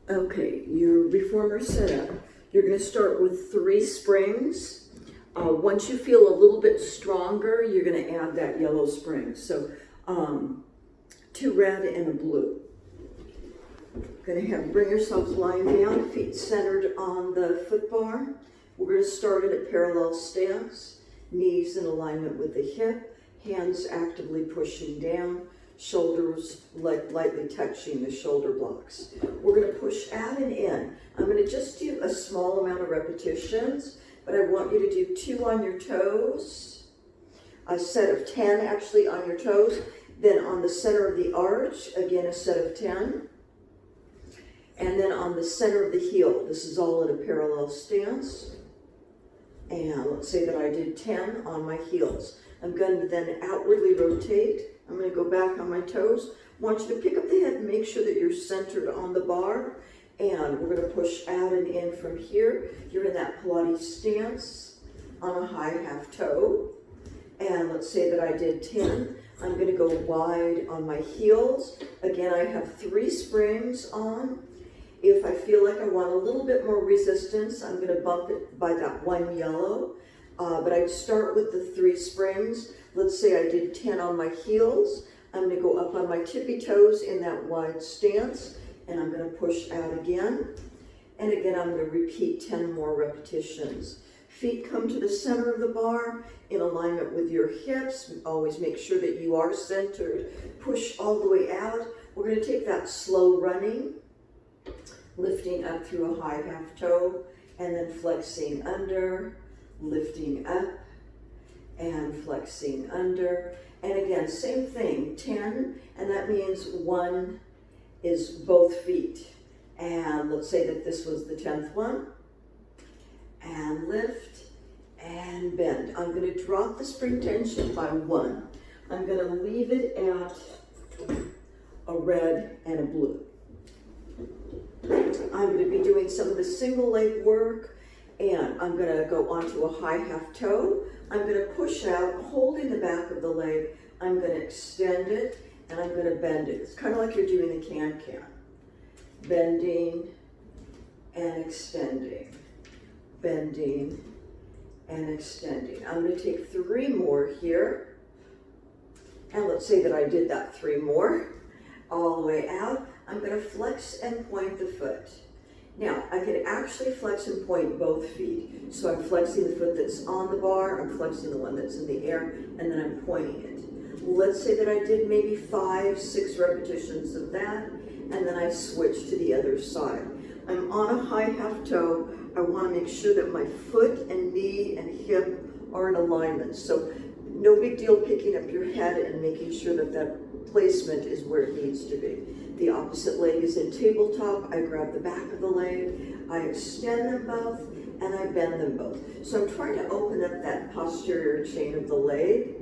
Okay, your reformer setup. You're going to start with 3 springs. Once you feel a little bit stronger, you're going to add that yellow spring. So 2 red and a blue. Going to bring yourself lying down, feet centered on the foot bar. We're going to start at a parallel stance, knees in alignment with the hip, hands actively pushing down, shoulders lightly touching the shoulder blocks. We're going to push out and in. I'm going to just do a small amount of repetitions, but I want you to do 2 on your toes, a set of 10 actually on your toes, then on the center of the arch, again a set of 10, and then on the center of the heel. This is all at a parallel stance. And let's say that I did 10 on my heels. I'm going to then outwardly rotate. I'm going to go back on my toes. I want you to pick up the head and make sure that you're centered on the bar. And we're going to push out and in from here. You're in that Pilates stance on a high half toe. And let's say that I did 10. I'm going to go wide on my heels. Again, I have 3 springs on. If I feel like I want a little bit more resistance, I'm going to bump it by that 1 yellow. But I'd start with the 3 springs. Let's say I did 10 on my heels. I'm going to go up on my tippy toes in that wide stance, and I'm going to push out again. And again, I'm going to repeat 10 more repetitions. Feet come to the center of the bar in alignment with your hips. Always make sure that you are centered. Push all the way out. We're going to take that slow running, lifting up through a high half toe, and then flexing under, lifting up, and flexing under. And again, same thing, 10, and that means 1 is both feet. And let's say that this was the 10th one. And lift, and bend. I'm going to drop the spring tension by 1. I'm going to leave it at a red and a blue. I'm going to be doing some of the single leg work, and I'm going to go onto a high half toe. I'm going to push out, holding the back of the leg. I'm going to extend it, and I'm going to bend it. It's kind of like you're doing a can-can. Bending and extending. Bending and extending. I'm going to take 3 more here. And let's say that I did that 3 more. All the way out. I'm going to flex and point the foot. Now, I can actually flex and point both feet. So I'm flexing the foot that's on the bar, I'm flexing the one that's in the air, and then I'm pointing it. Let's say that I did maybe 5, 6 repetitions of that, and then I switch to the other side. I'm on a high half toe. I want to make sure that my foot and knee and hip are in alignment. So no big deal picking up your head and making sure that that placement is where it needs to be. The opposite leg is in tabletop. I grab the back of the leg, I extend them both, and I bend them both. So I'm trying to open up that posterior chain of the leg,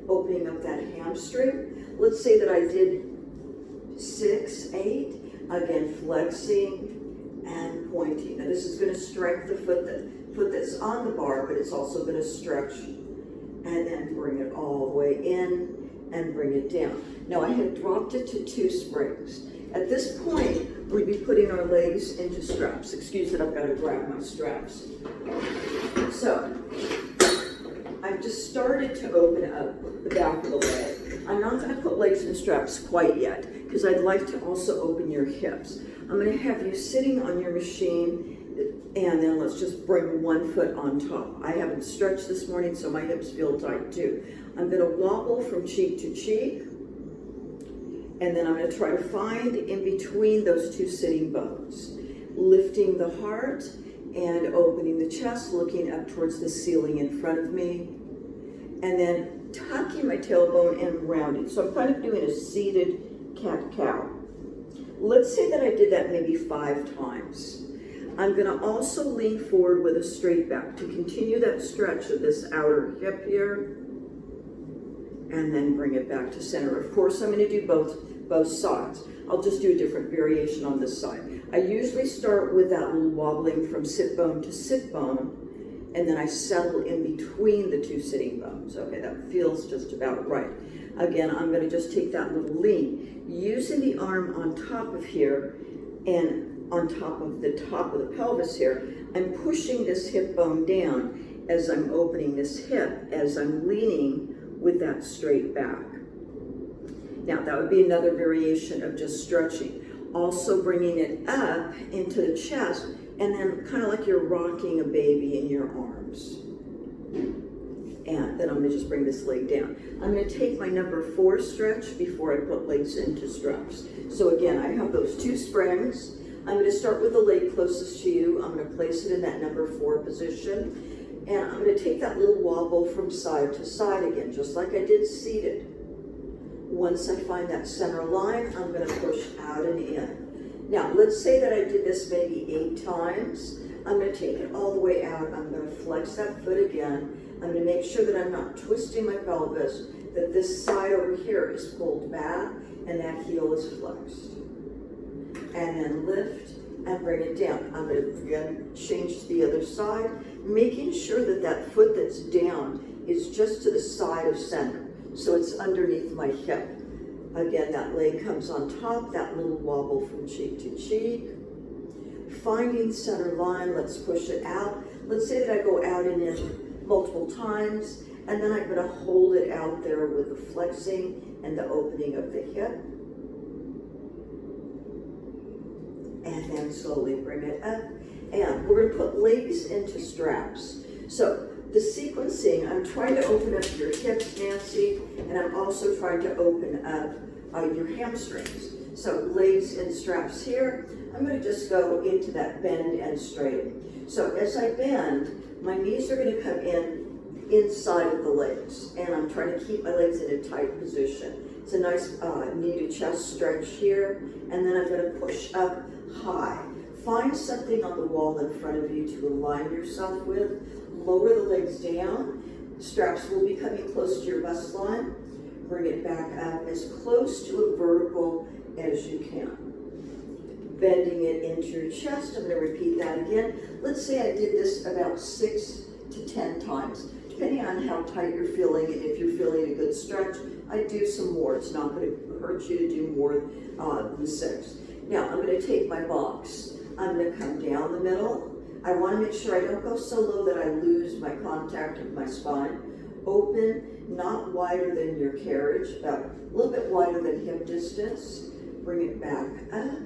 opening up that hamstring. Let's say that I did 6, 8, again flexing and pointing. Now this is going to strengthen the foot that's on the bar, but it's also going to stretch and then bring it all the way in and bring it down. Now I had dropped it to 2 springs. At this point, we'd be putting our legs into straps. Excuse that I've got to grab my straps. So, I've just started to open up the back of the leg. I'm not going to put legs in straps quite yet, because I'd like to also open your hips. I'm going to have you sitting on your machine, and then let's just bring 1 foot on top. I haven't stretched this morning, so my hips feel tight too. I'm going to wobble from cheek to cheek, and then I'm going to try to find in between those 2 sitting bones, lifting the heart and opening the chest, looking up towards the ceiling in front of me, and then tucking my tailbone and rounding. So I'm kind of doing a seated cat-cow. Let's say that I did that maybe 5 times. I'm going to also lean forward with a straight back to continue that stretch of this outer hip here, and then bring it back to center. Of course, I'm going to do both sides. I'll just do a different variation on this side. I usually start with that little wobbling from sit bone to sit bone, and then I settle in between the 2 sitting bones. Okay, that feels just about right. Again, I'm going to just take that little lean, using the arm on top of here and on top of the pelvis here, I'm pushing this hip bone down as I'm opening this hip, as I'm leaning with that straight back. Now that would be another variation of just stretching. Also bringing it up into the chest, and then kind of like you're rocking a baby in your arms. And then I'm gonna just bring this leg down. I'm gonna take my number 4 stretch before I put legs into straps. So again, I have those 2 springs. I'm gonna start with the leg closest to you. I'm gonna place it in that number 4 position. And I'm gonna take that little wobble from side to side again, just like I did seated. Once I find that center line, I'm gonna push out and in. Now, let's say that I did this maybe 8 times. I'm gonna take it all the way out. I'm gonna flex that foot again. I'm gonna make sure that I'm not twisting my pelvis, that this side over here is pulled back and that heel is flexed. And then lift and bring it down. I'm gonna again change to the other side, making sure that that foot that's down is just to the side of center. So it's underneath my hip. Again, that leg comes on top, that little wobble from cheek to cheek. Finding center line, let's push it out. Let's say that I go out and in multiple times, and then I'm gonna hold it out there with the flexing and the opening of the hip. And then slowly bring it up. And we're gonna put legs into straps. So the sequencing, I'm trying to open up your hips, Nancy, and I'm also trying to open up your hamstrings. So legs in straps here. I'm gonna just go into that bend and straighten. So as I bend, my knees are gonna come in inside of the legs, and I'm trying to keep my legs in a tight position. It's a nice knee to chest stretch here, and then I'm gonna push up high. Find something on the wall in front of you to align yourself with. Lower the legs down. Straps will be coming close to your bust line. Bring it back up as close to a vertical as you can. Bending it into your chest. I'm going to repeat that again. Let's say I did this about 6 to 10 times, depending on how tight you're feeling, and if you're feeling a good stretch, I do some more. It's not going to hurt you to do more than 6. Now I'm going to take my box. I'm going to come down the middle. I want to make sure I don't go so low that I lose my contact with my spine. Open, not wider than your carriage, about a little bit wider than hip distance. Bring it back up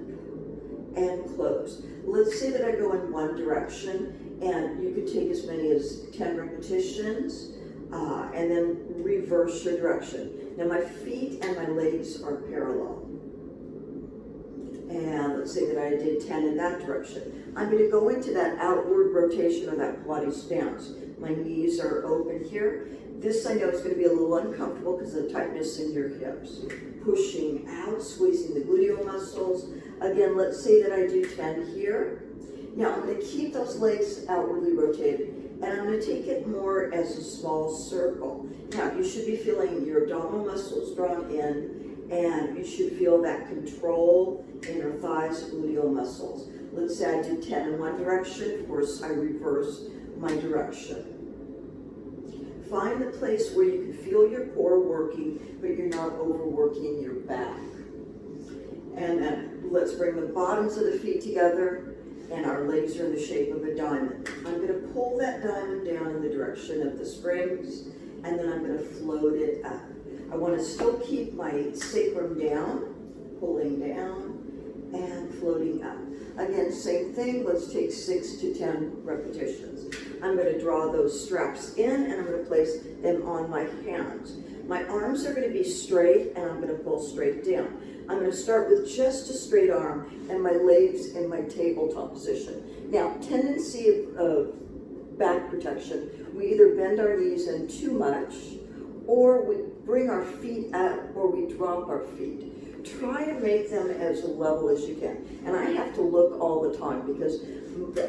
and close. Let's say that I go in one direction, and you could take as many as 10 repetitions, and then reverse your direction. Now my feet and my legs are parallel. And let's say that I did 10 in that direction. I'm going to go into that outward rotation or that Pilates stance. My knees are open here. This I know is going to be a little uncomfortable because of the tightness in your hips. Pushing out, squeezing the gluteal muscles. Again, let's say that I do 10 here. Now I'm going to keep those legs outwardly rotated, and I'm going to take it more as a small circle. Now you should be feeling your abdominal muscles drawn in, and you should feel that control in your thighs, gluteal muscles. Let's say I did 10 in one direction. Of course, I reverse my direction. Find the place where you can feel your core working, but you're not overworking your back. And then let's bring the bottoms of the feet together, and our legs are in the shape of a diamond. I'm going to pull that diamond down in the direction of the springs, and then I'm going to float it up. I want to still keep my sacrum down, pulling down, and floating up. Again, same thing. Let's take 6 to 10 repetitions. I'm going to draw those straps in, and I'm going to place them on my hands. My arms are going to be straight, and I'm going to pull straight down. I'm going to start with just a straight arm and my legs in my tabletop position. Now, tendency of back protection, we either bend our knees in too much, or we bring our feet up, or we drop our feet. Try to make them as level as you can. And I have to look all the time because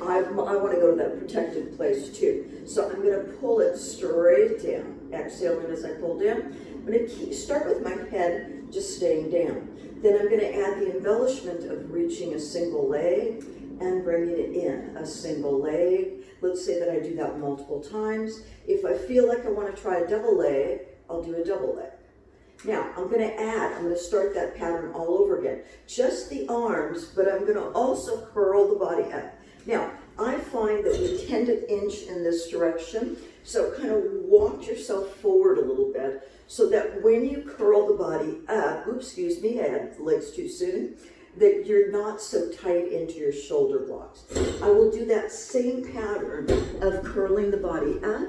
I want to go to that protected place too. So I'm going to pull it straight down. Exhaling as I pull down. I'm going to start with my head just staying down. Then I'm going to add the embellishment of reaching a single leg and bringing it in, a single leg. Let's say that I do that multiple times. If I feel like I want to try a double leg, I'll do a double leg. Now, I'm going to start that pattern all over again. Just the arms, but I'm going to also curl the body up. Now, I find that we tend to inch in this direction, so kind of walk yourself forward a little bit so that when you curl the body up, oops, excuse me, I had the legs too soon, that you're not so tight into your shoulder blocks. I will do that same pattern of curling the body up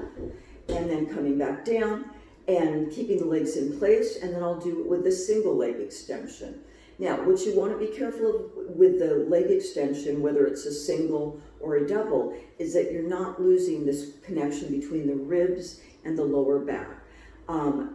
and then coming back down and keeping the legs in place, and then I'll do it with the single leg extension. Now, what you want to be careful of with the leg extension, whether it's a single or a double, is that you're not losing this connection between the ribs and the lower back.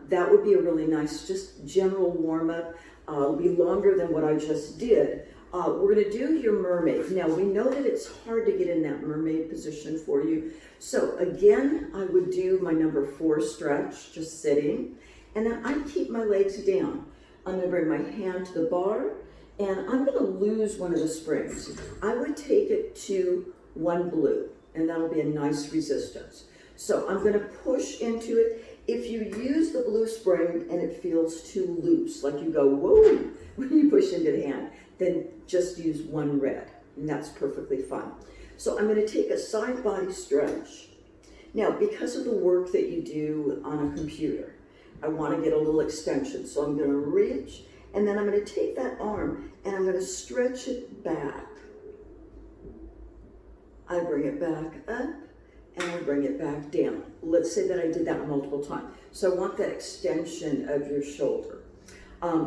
That would be a really nice, just general warm-up. It'll be longer than what I just did. We're going to do your mermaid. Now, we know that it's hard to get in that mermaid position for you. So again, I would do my number 4 stretch, just sitting. And then I keep my legs down. I'm going to bring my hand to the bar, and I'm going to lose one of the springs. I would take it to 1 blue, and that'll be a nice resistance. So I'm going to push into it. If you use the blue spring and it feels too loose, like you go, whoa, when you push into the hand, then just use 1 red, and that's perfectly fine. So I'm going to take a side body stretch. Now, because of the work that you do on a computer, I want to get a little extension. So I'm going to reach, and then I'm going to take that arm and I'm going to stretch it back. I bring it back up and I bring it back down. Let's say that I did that multiple times. So I want that extension of your shoulder.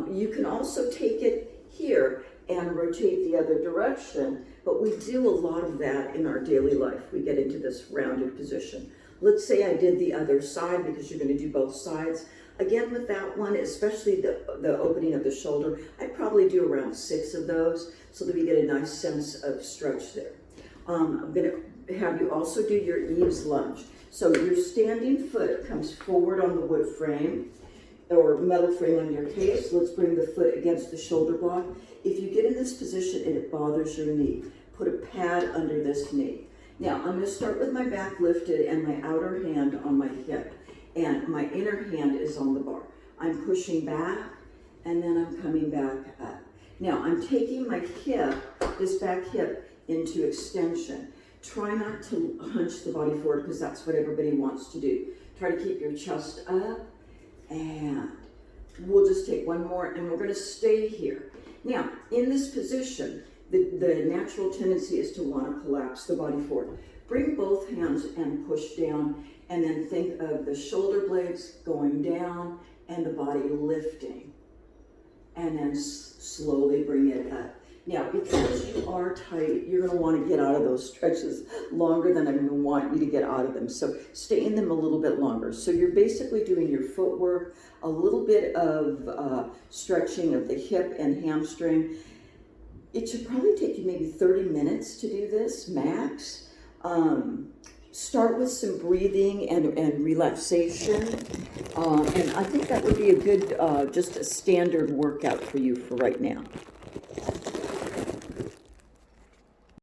You can also take it here and rotate the other direction, but we do a lot of that in our daily life. We get into this rounded position. Let's say I did the other side, because you're going to do both sides. Again, with that one, especially the opening of the shoulder, I'd probably do around 6 of those so that we get a nice sense of stretch there. I'm going to have you also do your eaves lunge. So your standing foot comes forward on the wood frame or metal frame on your case. Let's bring the foot against the shoulder block. If you get in this position and it bothers your knee, put a pad under this knee. Now, I'm going to start with my back lifted and my outer hand on my hip, and my inner hand is on the bar. I'm pushing back, and then I'm coming back up. Now, I'm taking my hip, this back hip, into extension. Try not to hunch the body forward, because that's what everybody wants to do. Try to keep your chest up, and we'll just take one more, and we're going to stay here. Now, in this position, the natural tendency is to want to collapse the body forward. Bring both hands and push down, and then think of the shoulder blades going down and the body lifting. And then slowly bring it up. Now, because you are tight, you're going to want to get out of those stretches longer than I'm going to want you to get out of them. So stay in them a little bit longer. So you're basically doing your footwork, a little bit of stretching of the hip and hamstring. It should probably take you maybe 30 minutes to do this, max. Start with some breathing and relaxation. And I think that would be a good, just a standard workout for you for right now.